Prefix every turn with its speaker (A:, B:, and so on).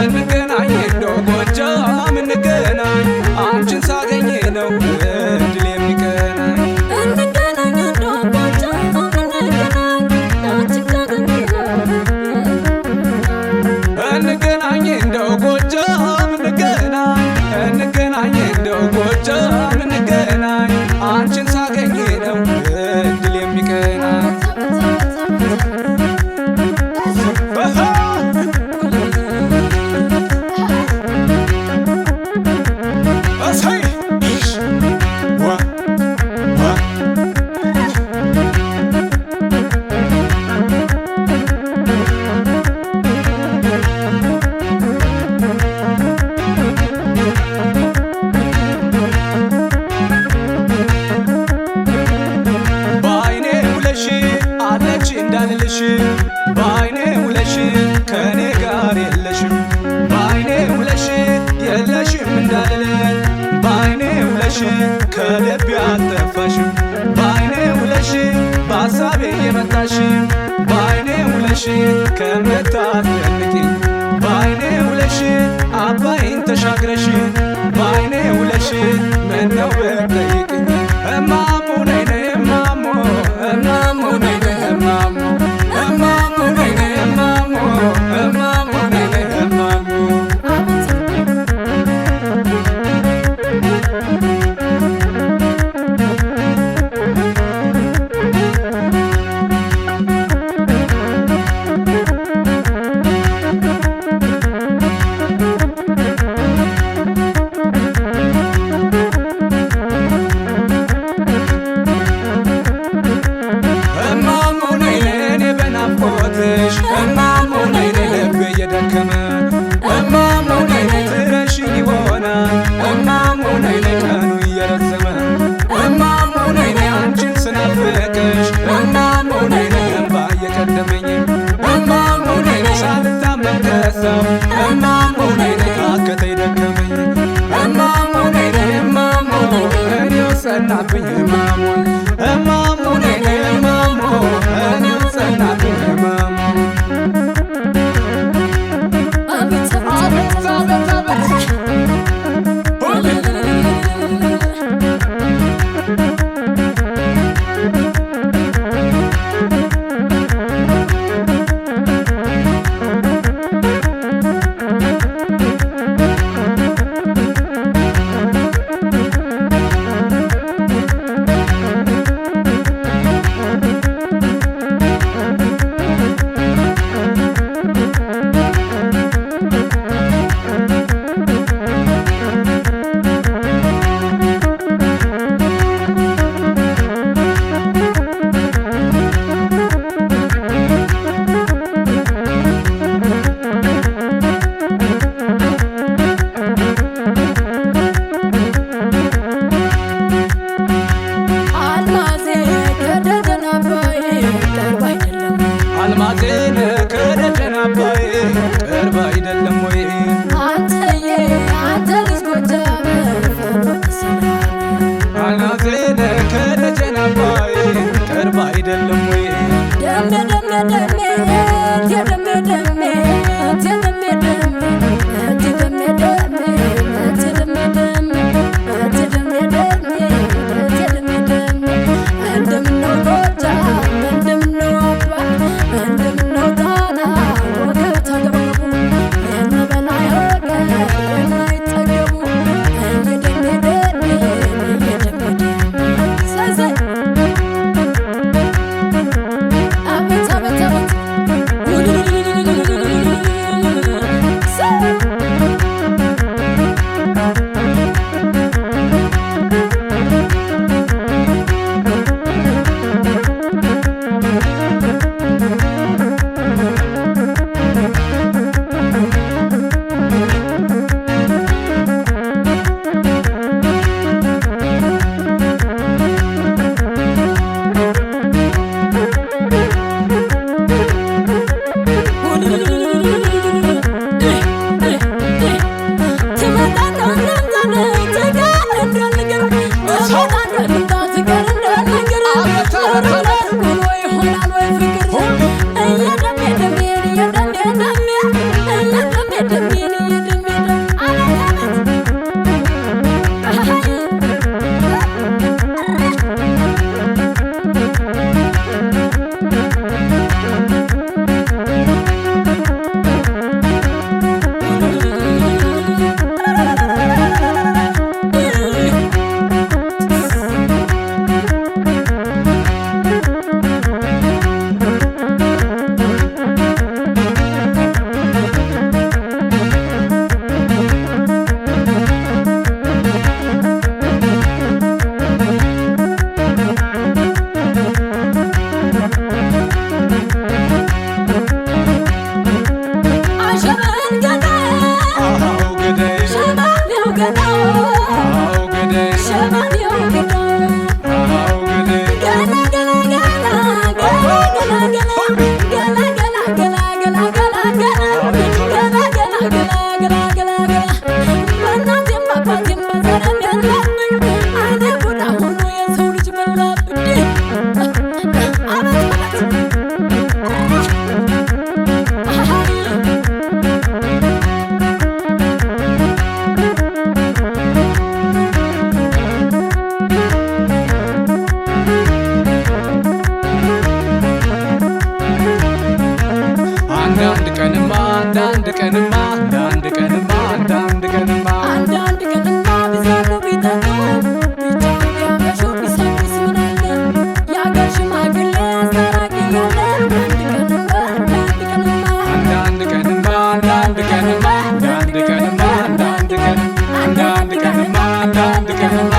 A: እንገናኝ እንደው ጎጃም እንገናኝ አንቺን ሳገኝ ነው እድል የሚቀናኝ
B: እንገናኝ እንደው ጎጃም እንገናኝ አንቺን ሳገኝ ነው
A: እንገናኝ እንደው ጎጃም እንገናኝ እንደው ጎጃም እንገናኝ አንቺን ሳገኝ ነው እድል የሚቀናኝ እንዳልልሽ በአይኔ ውለሽ ከኔ ጋር የለሽም በአይኔ ውለሽ የለሽም እንዳልል በአይኔ ውለሽ ከልቤ አልጠፋሽም በአይኔ ውለሽ በሐሳቤ የመጣሽ በአይኔ ውለሽ ከምታስደንቂኝ በአይኔ ውለሽ አባይን ተሻግረሽ በአይኔ ውለሽ ምነው ብትጠይቅኝ እማሙ ነይ ነይ እማሙ እማሙ ነይ ነይ እማሙ እማሙ ነይ ነይ እማሙ እማሙ ነይ ነይ እማሙ እማሙ ነይ ነይ ልቤ እየደከመ እማሙ ነይ ነይ ትረሺኝ ይሆናል እማሙ ነይ ነይ ቀኑ እየረዘመ እማሙ ነይ ነይ አንቺን ስናፍቅሽ እማሙ ነይ ነይ እንባ እየቀደመኝ እማሙ ነይ ነይ ሳልታመን ከሳው እማሙ ነይ ነይ አከተኝ ደከመኝ እማሙ ነይ ነይ እማሙ እኔው ጸናብኝ እማሙ እማሙ ነይ ነይ እማሙ እኔው ጸናብኝ እማሙ አልማዜን ከደጀን አባዬ ቅርብ አይደለም ወይ
B: አንተዬ አንተ ልጅ ጎጃም
A: አልማዜን ከደጀን አባዬ ቅርብ አይደለም ወይ
B: ደሜ ደሜ ደሜ ደሜ ደሜ ደሜ
A: አንዳንድ ቀንማ አንዳንድ ቀንማ አንዳንድ ቀንማ አንዳንድ ቀንማ
B: አንዳንድ ቀንማ ቢዘሩ ቢጠጡ ቢጫን ቢያመሹ ቢሰክስ ምናለ የአገር ሽማግሌ አስታራቂ ያለ አንዳንድ ቀንማ
A: አንዳንድ ቀንማ አንዳንድ ቀንማ አንዳንድ ቀንማ አንዳንድ ቀንማ አንዳንድ ቀንማ አንዳንድ ቀንማ